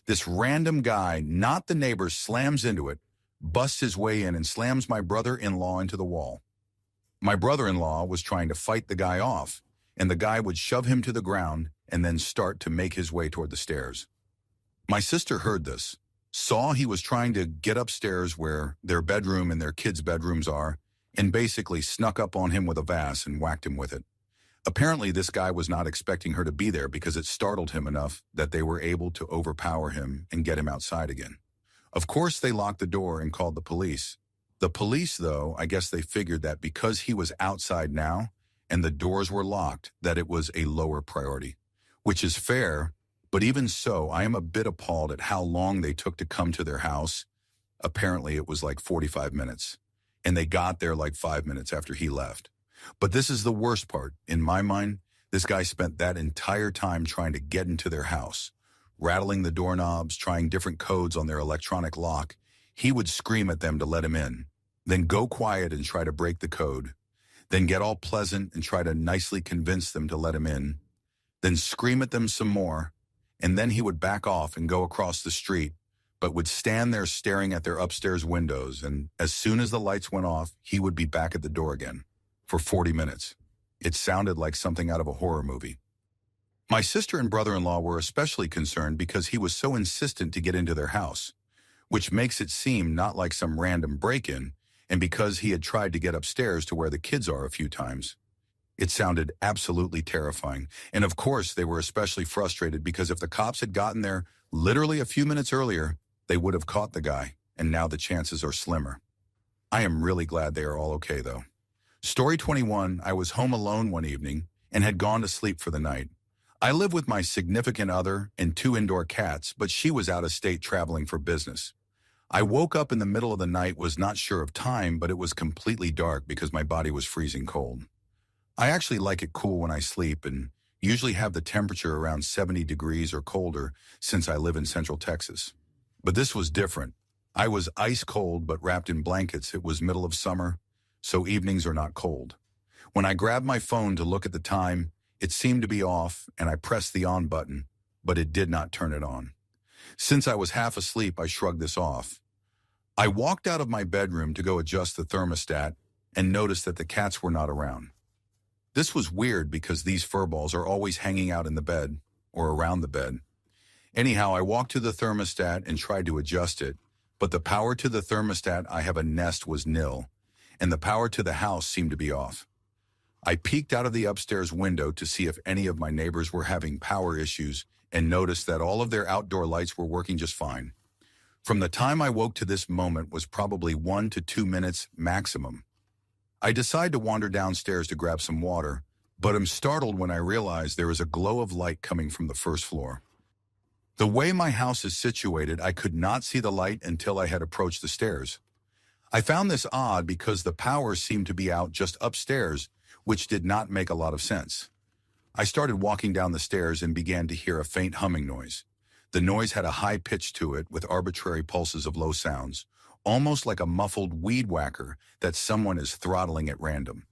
this random guy, not the neighbor, slams into it, busts his way in and slams my brother-in-law into the wall. My brother-in-law was trying to fight the guy off, and the guy would shove him to the ground and then start to make his way toward the stairs. My sister heard this, saw he was trying to get upstairs where their bedroom and their kids' bedrooms are, and basically snuck up on him with a vase and whacked him with it. Apparently, this guy was not expecting her to be there because it startled him enough that they were able to overpower him and get him outside again. Of course, they locked the door and called the police. The police, though, I guess they figured that because he was outside now and the doors were locked, that it was a lower priority, which is fair, but even so, I am a bit appalled at how long they took to come to their house. Apparently, it was like 45 minutes, and they got there like 5 minutes after he left. But this is the worst part. In my mind, this guy spent that entire time trying to get into their house, rattling the doorknobs, trying different codes on their electronic lock. He would scream at them to let him in, then go quiet and try to break the code, then get all pleasant and try to nicely convince them to let him in, then scream at them some more, and then he would back off and go across the street, but would stand there staring at their upstairs windows, and as soon as the lights went off, he would be back at the door again. For 40 minutes. It sounded like something out of a horror movie. My sister and brother-in-law were especially concerned because he was so insistent to get into their house, which makes it seem not like some random break-in, and because he had tried to get upstairs to where the kids are a few times. It sounded absolutely terrifying, and of course they were especially frustrated because if the cops had gotten there literally a few minutes earlier, they would have caught the guy, and now the chances are slimmer. I am really glad they are all okay, though. Story 21, I was home alone one evening and had gone to sleep for the night. I live with my significant other and 2 indoor cats, but she was out of state traveling for business. I woke up in the middle of the night, was not sure of time, but it was completely dark because my body was freezing cold. I actually like it cool when I sleep and usually have the temperature around 70 degrees or colder since I live in Central Texas. But this was different. I was ice cold but wrapped in blankets. It was middle of summer, so evenings are not cold. When I grabbed my phone to look at the time, it seemed to be off, and I pressed the on button, but it did not turn it on. Since I was half asleep, I shrugged this off. I walked out of my bedroom to go adjust the thermostat and noticed that the cats were not around. This was weird because these furballs are always hanging out in the bed or around the bed. Anyhow, I walked to the thermostat and tried to adjust it, but the power to the thermostat I have a nest was nil, and the power to the house seemed to be off. I peeked out of the upstairs window to see if any of my neighbors were having power issues and noticed that all of their outdoor lights were working just fine. From the time I woke to this moment was probably 1 to 2 minutes maximum. I decide to wander downstairs to grab some water, but am startled when I realize there is a glow of light coming from the first floor. The way my house is situated, I could not see the light until I had approached the stairs. I found this odd because the power seemed to be out just upstairs, which did not make a lot of sense. I started walking down the stairs and began to hear a faint humming noise. The noise had a high pitch to it with arbitrary pulses of low sounds, almost like a muffled weed whacker that someone is throttling at random.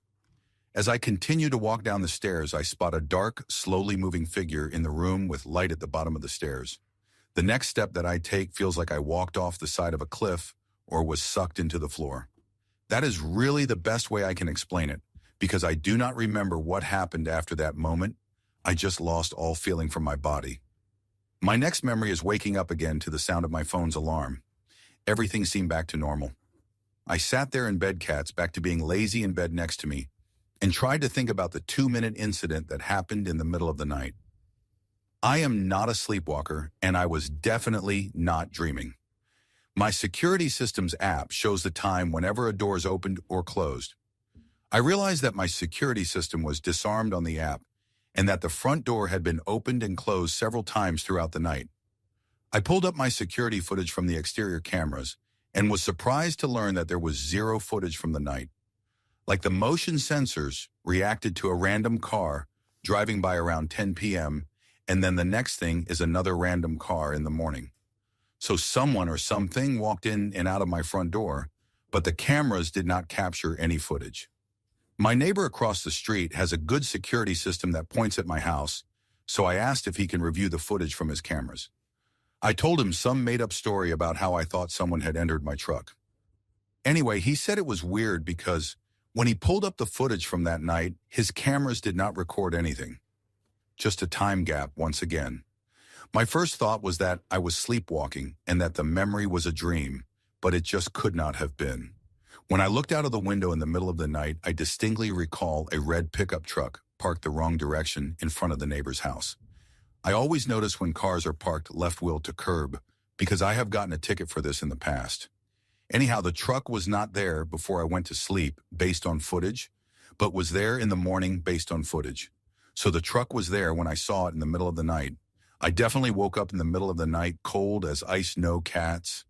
As I continue to walk down the stairs, I spot a dark, slowly moving figure in the room with light at the bottom of the stairs. The next step that I take feels like I walked off the side of a cliff or was sucked into the floor. That is really the best way I can explain it, because I do not remember what happened after that moment. I just lost all feeling from my body. My next memory is waking up again to the sound of my phone's alarm. Everything seemed back to normal. I sat there in bed, cats back to being lazy in bed next to me, and tried to think about the 2-minute incident that happened in the middle of the night. I am not a sleepwalker, and I was definitely not dreaming. My security system's app shows the time whenever a door is opened or closed. I realized that my security system was disarmed on the app and that the front door had been opened and closed several times throughout the night. I pulled up my security footage from the exterior cameras and was surprised to learn that there was zero footage from the night. Like the motion sensors reacted to a random car driving by around 10 p.m., and then the next thing is another random car in the morning. So someone or something walked in and out of my front door, but the cameras did not capture any footage. My neighbor across the street has a good security system that points at my house, so I asked if he can review the footage from his cameras. I told him some made-up story about how I thought someone had entered my truck. Anyway, he said it was weird because when he pulled up the footage from that night, his cameras did not record anything. Just a time gap once again. My first thought was that I was sleepwalking and that the memory was a dream, but it just could not have been. When I looked out of the window in the middle of the night, I distinctly recall a red pickup truck parked the wrong direction in front of the neighbor's house. I always notice when cars are parked left wheel to curb because I have gotten a ticket for this in the past. Anyhow, the truck was not there before I went to sleep based on footage, but was there in the morning based on footage. So the truck was there when I saw it in the middle of the night. I definitely woke up in the middle of the night, cold as ice, no cats.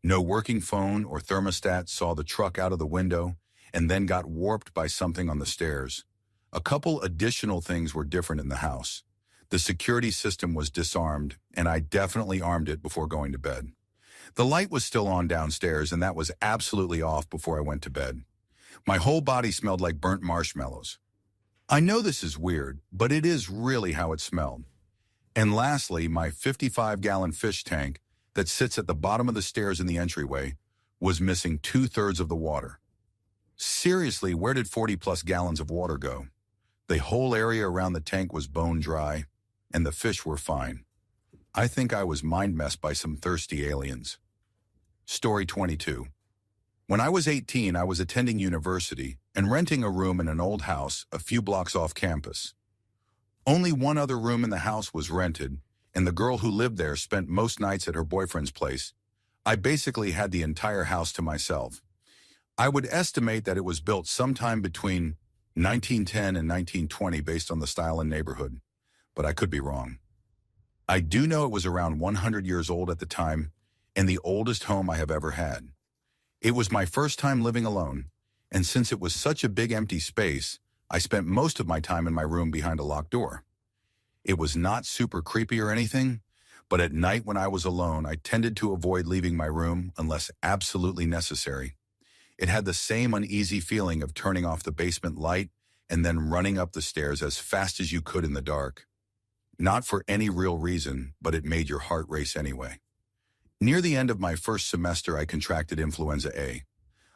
No working phone or thermostat, saw the truck out of the window, and then got warped by something on the stairs. A couple additional things were different in the house. The security system was disarmed, and I definitely armed it before going to bed. The light was still on downstairs, and that was absolutely off before I went to bed. My whole body smelled like burnt marshmallows. I know this is weird, but it is really how it smelled. And lastly, my 55-gallon fish tank that sits at the bottom of the stairs in the entryway was missing 2/3 of the water. Seriously, where did 40+ gallons of water go? The whole area around the tank was bone dry, and the fish were fine. I think I was mind-messed by some thirsty aliens. Story 22. When I was 18, I was attending university and renting a room in an old house a few blocks off campus. Only one other room in the house was rented, and the girl who lived there spent most nights at her boyfriend's place. I basically had the entire house to myself. I would estimate that it was built sometime between 1910 and 1920 based on the style and neighborhood, but I could be wrong. I do know it was around 100 years old at the time, and the oldest home I have ever had. It was my first time living alone, and since it was such a big empty space, I spent most of my time in my room behind a locked door. It was not super creepy or anything, but at night when I was alone, I tended to avoid leaving my room unless absolutely necessary. It had the same uneasy feeling of turning off the basement light and then running up the stairs as fast as you could in the dark. Not for any real reason, but it made your heart race anyway. Near the end of my first semester, I contracted influenza A.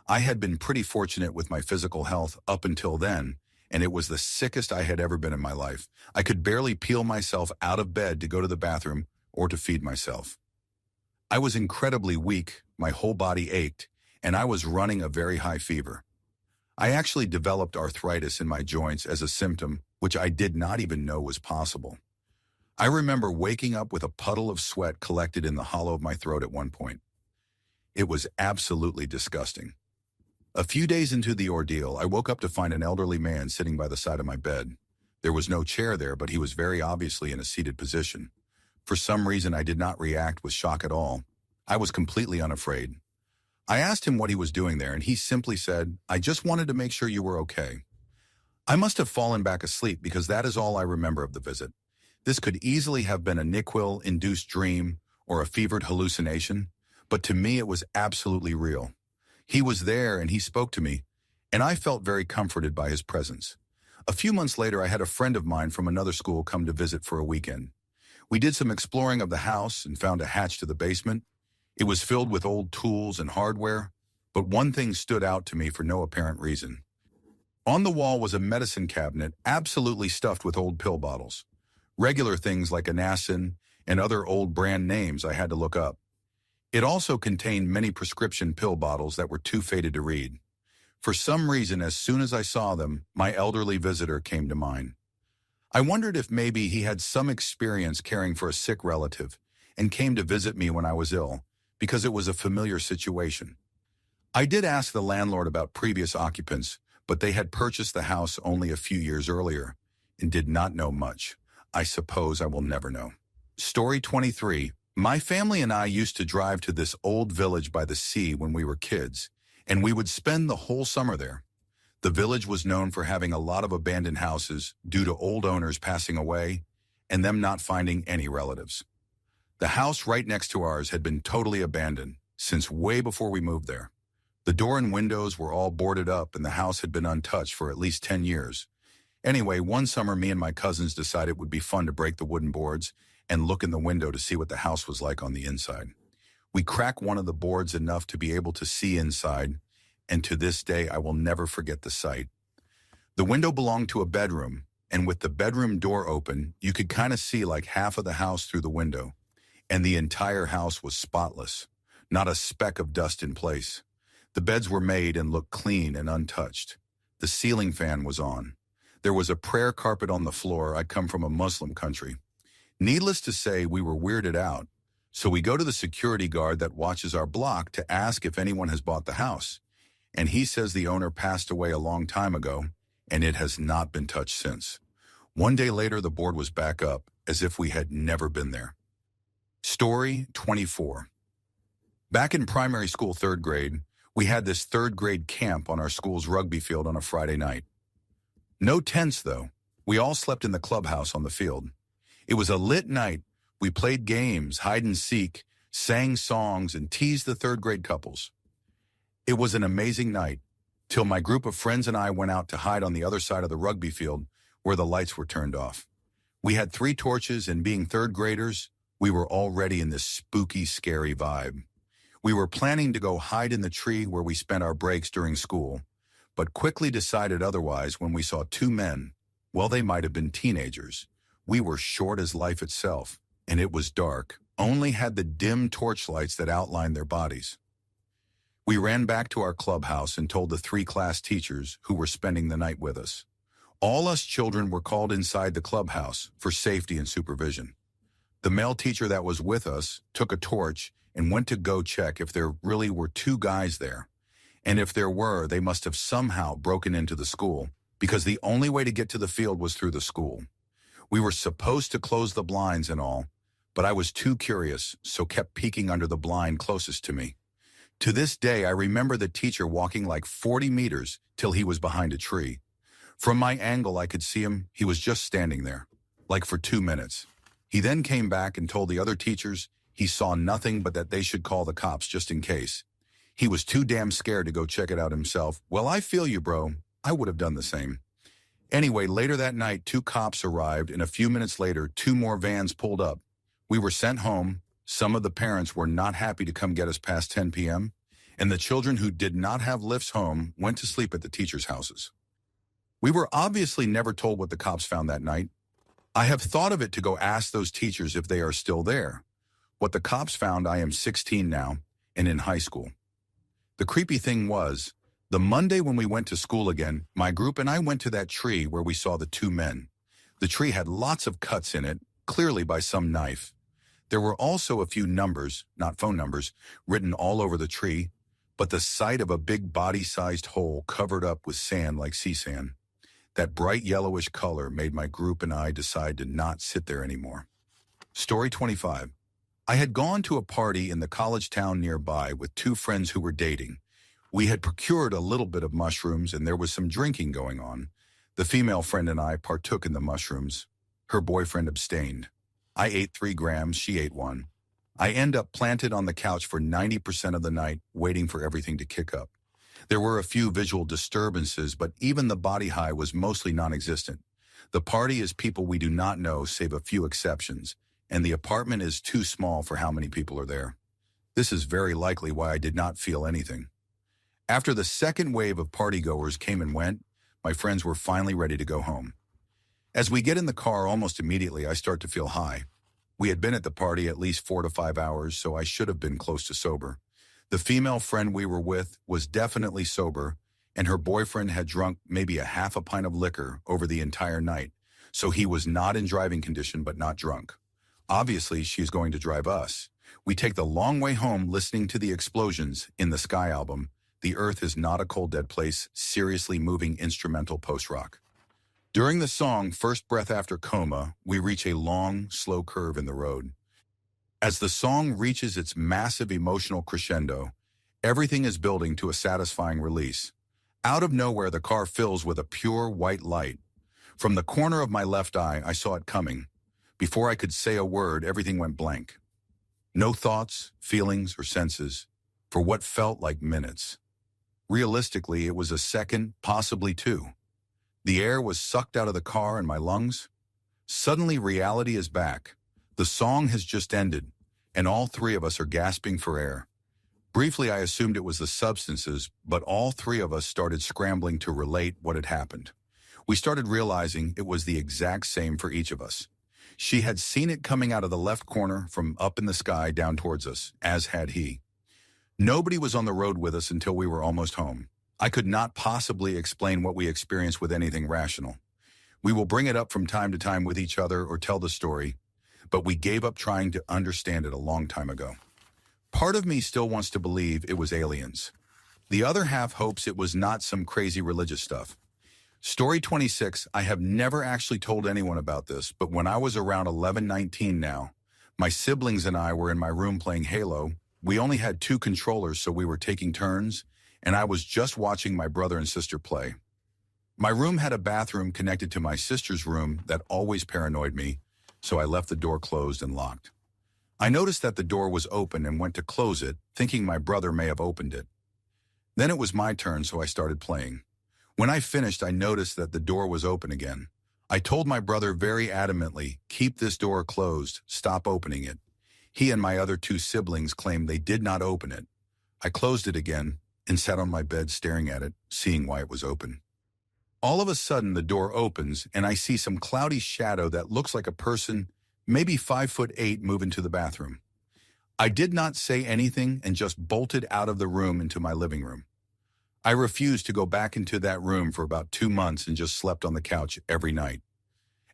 I had been pretty fortunate with my physical health up until then, and it was the sickest I had ever been in my life. I could barely peel myself out of bed to go to the bathroom or to feed myself. I was incredibly weak, my whole body ached, and I was running a very high fever. I actually developed arthritis in my joints as a symptom, which I did not even know was possible. I remember waking up with a puddle of sweat collected in the hollow of my throat at one point. It was absolutely disgusting. A few days into the ordeal, I woke up to find an elderly man sitting by the side of my bed. There was no chair there, but he was very obviously in a seated position. For some reason, I did not react with shock at all. I was completely unafraid. I asked him what he was doing there, and he simply said, "I just wanted to make sure you were okay." I must have fallen back asleep because that is all I remember of the visit. This could easily have been a NyQuil-induced dream or a fevered hallucination, but to me it was absolutely real. He was there and he spoke to me, and I felt very comforted by his presence. A few months later, I had a friend of mine from another school come to visit for a weekend. We did some exploring of the house and found a hatch to the basement. It was filled with old tools and hardware, but one thing stood out to me for no apparent reason. On the wall was a medicine cabinet absolutely stuffed with old pill bottles. Regular things like Anacin and other old brand names I had to look up. It also contained many prescription pill bottles that were too faded to read. For some reason, as soon as I saw them, my elderly visitor came to mind. I wondered if maybe he had some experience caring for a sick relative and came to visit me when I was ill, because it was a familiar situation. I did ask the landlord about previous occupants, but they had purchased the house only a few years earlier and did not know much. I suppose I will never know. Story 23. My family and I used to drive to this old village by the sea when we were kids, and we would spend the whole summer there. The village was known for having a lot of abandoned houses due to old owners passing away and them not finding any relatives. The house right next to ours had been totally abandoned since way before we moved there. The door and windows were all boarded up and the house had been untouched for at least 10 years. Anyway, one summer me and my cousins decided it would be fun to break the wooden boards and look in the window to see what the house was like on the inside. We cracked one of the boards enough to be able to see inside, and to this day I will never forget the sight. The window belonged to a bedroom, and with the bedroom door open, you could kind of see like half of the house through the window, and the entire house was spotless, not a speck of dust in place. The beds were made and looked clean and untouched. The ceiling fan was on. There was a prayer carpet on the floor. I come from a Muslim country. Needless to say, we were weirded out. So we go to the security guard that watches our block to ask if anyone has bought the house. And he says the owner passed away a long time ago, and it has not been touched since. One day later, the board was back up, as if we had never been there. Story 24. Back in primary school 3rd grade, we had this 3rd grade camp on our school's rugby field on a Friday night. No tents, though. We all slept in the clubhouse on the field. It was a lit night. We played games, hide and seek, sang songs, and teased the 3rd grade couples. It was an amazing night, till my group of friends and I went out to hide on the other side of the rugby field where the lights were turned off. We had 3 torches, and being 3rd graders, we were already in this spooky, scary vibe. We were planning to go hide in the tree where we spent our breaks during school, but quickly decided otherwise when we saw 2 men. Well, they might have been teenagers. We were short as life itself, and it was dark, only had the dim torchlights that outlined their bodies. We ran back to our clubhouse and told the 3 class teachers who were spending the night with us. All us children were called inside the clubhouse for safety and supervision. The male teacher that was with us took a torch and went to go check if there really were 2 guys there. And if there were, they must have somehow broken into the school, because the only way to get to the field was through the school. We were supposed to close the blinds and all, but I was too curious, so kept peeking under the blind closest to me. To this day, I remember the teacher walking like 40 meters till he was behind a tree. From my angle, I could see him. He was just standing there, like for 2 minutes. He then came back and told the other teachers he saw nothing but that they should call the cops just in case. He was too damn scared to go check it out himself. Well, I feel you, bro. I would have done the same. Anyway, later that night, 2 cops arrived, and a few minutes later, 2 more vans pulled up. We were sent home. Some of the parents were not happy to come get us past 10 p.m., and the children who did not have lifts home went to sleep at the teachers' houses. We were obviously never told what the cops found that night. I have thought of it to go ask those teachers if they are still there. What the cops found, I am 16 now and in high school. The creepy thing was, the Monday when we went to school again, my group and I went to that tree where we saw the 2 men. The tree had lots of cuts in it, clearly by some knife. There were also a few numbers, not phone numbers, written all over the tree, but the sight of a big body-sized hole covered up with sand like sea sand. That bright yellowish color made my group and I decide to not sit there anymore. Story 25. I had gone to a party in the college town nearby with 2 friends who were dating. We had procured a little bit of mushrooms and there was some drinking going on. The female friend and I partook in the mushrooms. Her boyfriend abstained. I ate 3 grams, she ate 1. I end up planted on the couch for 90% of the night, waiting for everything to kick up. There were a few visual disturbances, but even the body high was mostly non-existent. The party is people we do not know, save a few exceptions, and the apartment is too small for how many people are there. This is very likely why I did not feel anything. After the second wave of partygoers came and went, my friends were finally ready to go home. As we get in the car, almost immediately I start to feel high. We had been at the party at least 4 to 5 hours, so I should have been close to sober. The female friend we were with was definitely sober, and her boyfriend had drunk maybe a half a pint of liquor over the entire night, so he was not in driving condition but not drunk. Obviously, she's going to drive us. We take the long way home listening to the explosions in the Sky album, The Earth Is Not a Cold Dead Place, seriously moving instrumental post-rock. During the song First Breath After Coma, we reach a long, slow curve in the road. As the song reaches its massive emotional crescendo, everything is building to a satisfying release. Out of nowhere, the car fills with a pure white light. From the corner of my left eye, I saw it coming. Before I could say a word, everything went blank. No thoughts, feelings, or senses, for what felt like minutes. Realistically, it was a second, possibly two. The air was sucked out of the car and my lungs. Suddenly, reality is back. The song has just ended, and all three of us are gasping for air. Briefly, I assumed it was the substances, but all three of us started scrambling to relate what had happened. We started realizing it was the exact same for each of us. She had seen it coming out of the left corner from up in the sky down towards us, as had he. Nobody was on the road with us until we were almost home. I could not possibly explain what we experienced with anything rational. We will bring it up from time to time with each other or tell the story, but we gave up trying to understand it a long time ago. Part of me still wants to believe it was aliens. The other half hopes it was not some crazy religious stuff. Story 26, I have never actually told anyone about this, but when I was around 11, 19 now, my siblings and I were in my room playing Halo. We only had 2 controllers, so we were taking turns, and I was just watching my brother and sister play. My room had a bathroom connected to my sister's room that always paranoid me, so I left the door closed and locked. I noticed that the door was open and went to close it, thinking my brother may have opened it. Then it was my turn, so I started playing. When I finished, I noticed that the door was open again. I told my brother very adamantly, "Keep this door closed, stop opening it." He and my other 2 siblings claimed they did not open it. I closed it again and sat on my bed staring at it, seeing why it was open. All of a sudden, the door opens and I see some cloudy shadow that looks like a person, maybe 5'8", move into the bathroom. I did not say anything and just bolted out of the room into my living room. I refused to go back into that room for about 2 months and just slept on the couch every night.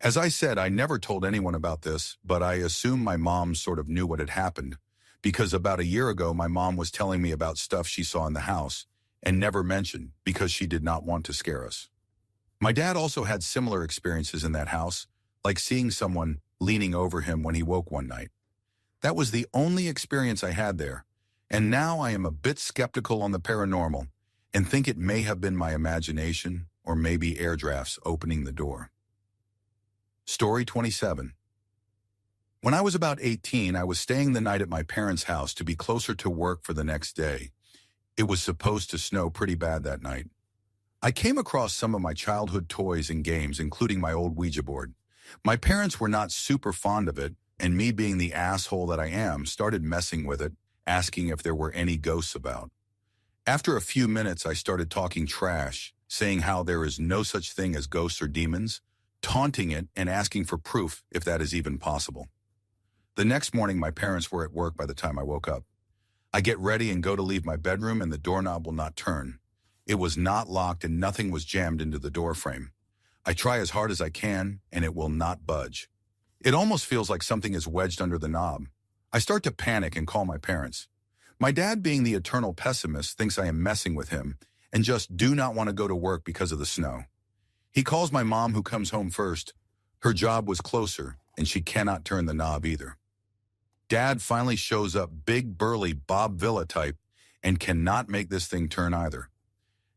As I said, I never told anyone about this, but I assume my mom sort of knew what had happened, because about a year ago, my mom was telling me about stuff she saw in the house and never mentioned because she did not want to scare us. My dad also had similar experiences in that house, like seeing someone leaning over him when he woke one night. That was the only experience I had there, and now I am a bit skeptical on the paranormal and think it may have been my imagination or maybe air drafts opening the door. Story 27. When I was about 18, I was staying the night at my parents' house to be closer to work for the next day. It was supposed to snow pretty bad that night. I came across some of my childhood toys and games, including my old Ouija board. My parents were not super fond of it, and me being the asshole that I am, started messing with it, asking if there were any ghosts about. After a few minutes, I started talking trash, saying how there is no such thing as ghosts or demons, taunting it and asking for proof if that is even possible. The next morning, my parents were at work by the time I woke up. I get ready and go to leave my bedroom, and the doorknob will not turn. It was not locked and nothing was jammed into the door frame. I try as hard as I can, and it will not budge. It almost feels like something is wedged under the knob. I start to panic and call my parents. My dad, being the eternal pessimist, thinks I am messing with him and just do not want to go to work because of the snow. He calls my mom, who comes home first. Her job was closer, and she cannot turn the knob either. Dad finally shows up, big, burly Bob Villa type, and cannot make this thing turn either.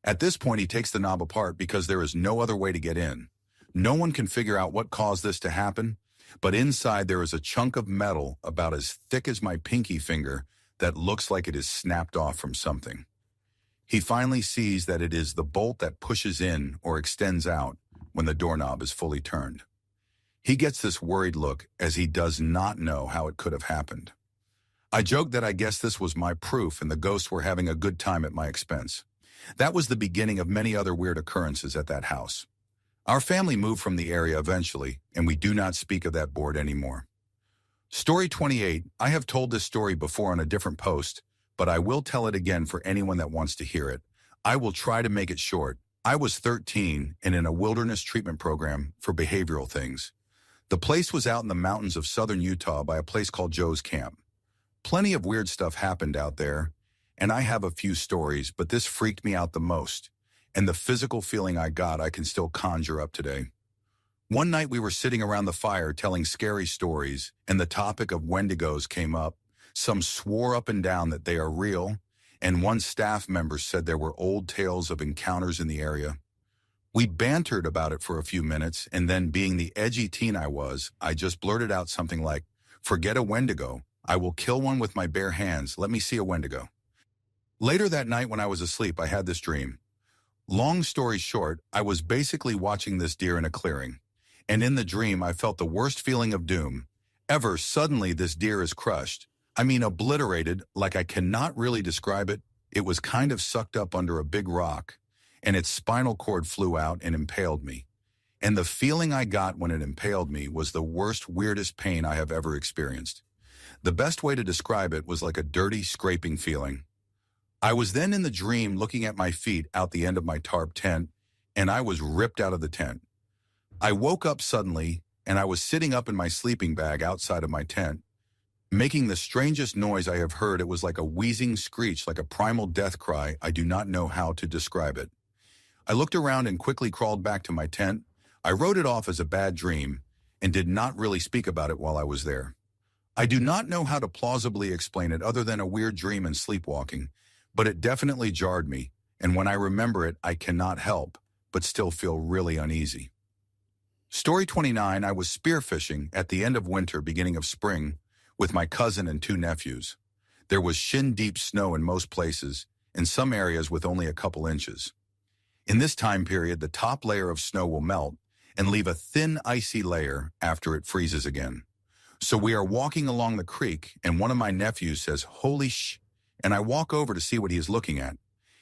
At this point, he takes the knob apart because there is no other way to get in. No one can figure out what caused this to happen, but inside there is a chunk of metal about as thick as my pinky finger that looks like it is snapped off from something. He finally sees that it is the bolt that pushes in or extends out when the doorknob is fully turned. He gets this worried look as he does not know how it could have happened. I joke that I guess this was my proof and the ghosts were having a good time at my expense. That was the beginning of many other weird occurrences at that house. Our family moved from the area eventually, and we do not speak of that board anymore. Story 28. I have told this story before on a different post, but I will tell it again for anyone that wants to hear it. I will try to make it short. I was 13 and in a wilderness treatment program for behavioral things. The place was out in the mountains of southern Utah by a place called Joe's Camp. Plenty of weird stuff happened out there, and I have a few stories, but this freaked me out the most. And the physical feeling I got, I can still conjure up today. One night we were sitting around the fire telling scary stories, and the topic of Wendigos came up. Some swore up and down that they are real, and one staff member said there were old tales of encounters in the area. We bantered about it for a few minutes, and then being the edgy teen I was, I just blurted out something like, "Forget a Wendigo. I will kill one with my bare hands. Let me see a Wendigo." Later that night when I was asleep, I had this dream. Long story short, I was basically watching this deer in a clearing. And in the dream, I felt the worst feeling of doom. Ever suddenly, this deer is crushed. I mean, obliterated, like I cannot really describe it. It was kind of sucked up under a big rock, and its spinal cord flew out and impaled me. And the feeling I got when it impaled me was the worst, weirdest pain I have ever experienced. The best way to describe it was like a dirty, scraping feeling. I was then in the dream looking at my feet out the end of my tarp tent, and I was ripped out of the tent. I woke up suddenly, and I was sitting up in my sleeping bag outside of my tent, making the strangest noise I have heard. It was like a wheezing screech, like a primal death cry. I do not know how to describe it. I looked around and quickly crawled back to my tent. I wrote it off as a bad dream and did not really speak about it while I was there. I do not know how to plausibly explain it other than a weird dream and sleepwalking, but it definitely jarred me, and when I remember it, I cannot help but still feel really uneasy. Story 29, I was spearfishing at the end of winter, beginning of spring, with my cousin and two nephews. There was shin-deep snow in most places, in some areas with only a couple inches. In this time period, the top layer of snow will melt and leave a thin, icy layer after it freezes again. So we are walking along the creek, and one of my nephews says, "Holy sh!" and I walk over to see what he is looking at.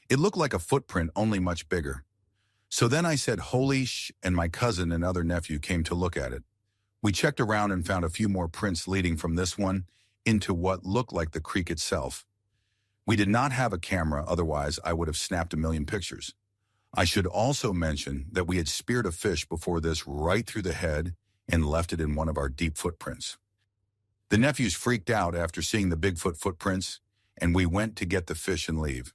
It looked like a footprint, only much bigger. So then I said, "Holy sh!" and my cousin and other nephew came to look at it. We checked around and found a few more prints leading from this one into what looked like the creek itself. We did not have a camera, otherwise I would have snapped a million pictures. I should also mention that we had speared a fish before this right through the head and left it in one of our deep footprints. The nephews freaked out after seeing the Bigfoot footprints, and we went to get the fish and leave.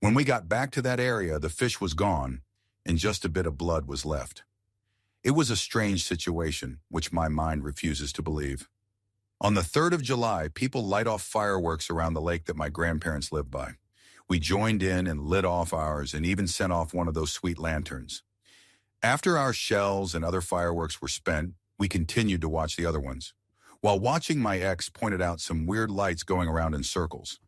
When we got back to that area, the fish was gone, and just a bit of blood was left. It was a strange situation, which my mind refuses to believe. On the 3rd of July, people light off fireworks around the lake that my grandparents lived by. We joined in and lit off ours and even sent off one of those sweet lanterns. After our shells and other fireworks were spent, we continued to watch the other ones. While watching, my ex pointed out some weird lights going around in circles.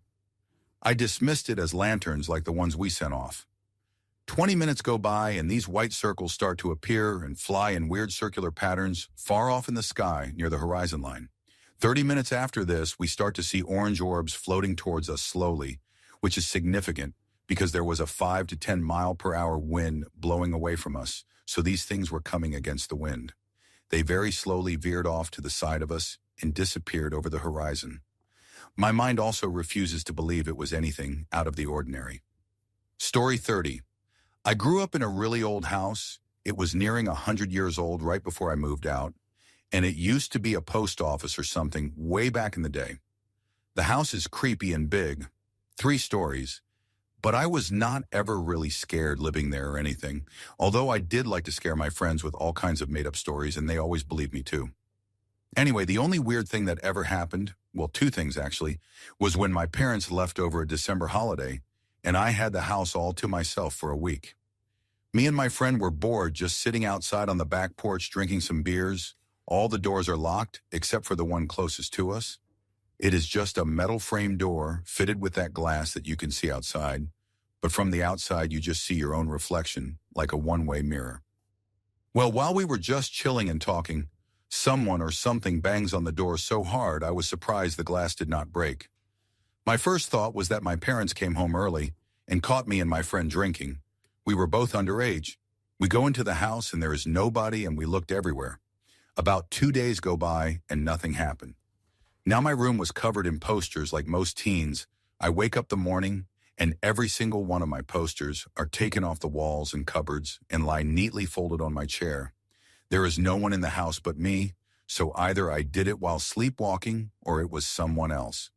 I dismissed it as lanterns like the ones we sent off. 20 minutes go by and these white circles start to appear and fly in weird circular patterns far off in the sky near the horizon line. 30 minutes after this, we start to see orange orbs floating towards us slowly, which is significant because there was a 5 to 10 mile per hour wind blowing away from us, so these things were coming against the wind. They very slowly veered off to the side of us and disappeared over the horizon. My mind also refuses to believe it was anything out of the ordinary. Story 30. I grew up in a really old house. It was nearing 100 years old right before I moved out, and it used to be a post office or something way back in the day. The house is creepy and big, 3 stories, but I was not ever really scared living there or anything, although I did like to scare my friends with all kinds of made-up stories, and they always believed me too. Anyway, the only weird thing that ever happened, well, 2 things actually, was when my parents left over a December holiday, and I had the house all to myself for a week. Me and my friend were bored just sitting outside on the back porch drinking some beers. All the doors are locked except for the one closest to us. It is just a metal frame door fitted with that glass that you can see outside, but from the outside you just see your own reflection like a one-way mirror. Well, while we were just chilling and talking, someone or something bangs on the door so hard I was surprised the glass did not break. My first thought was that my parents came home early and caught me and my friend drinking. We were both underage. We go into the house and there is nobody, and we looked everywhere. About 2 days go by and nothing happened. Now my room was covered in posters like most teens. I wake up the morning and every single one of my posters are taken off the walls and cupboards and lie neatly folded on my chair. There is no one in the house but me, so either I did it while sleepwalking or it was someone else.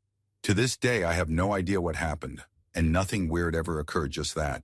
To this day, I have no idea what happened, and nothing weird ever occurred, just that.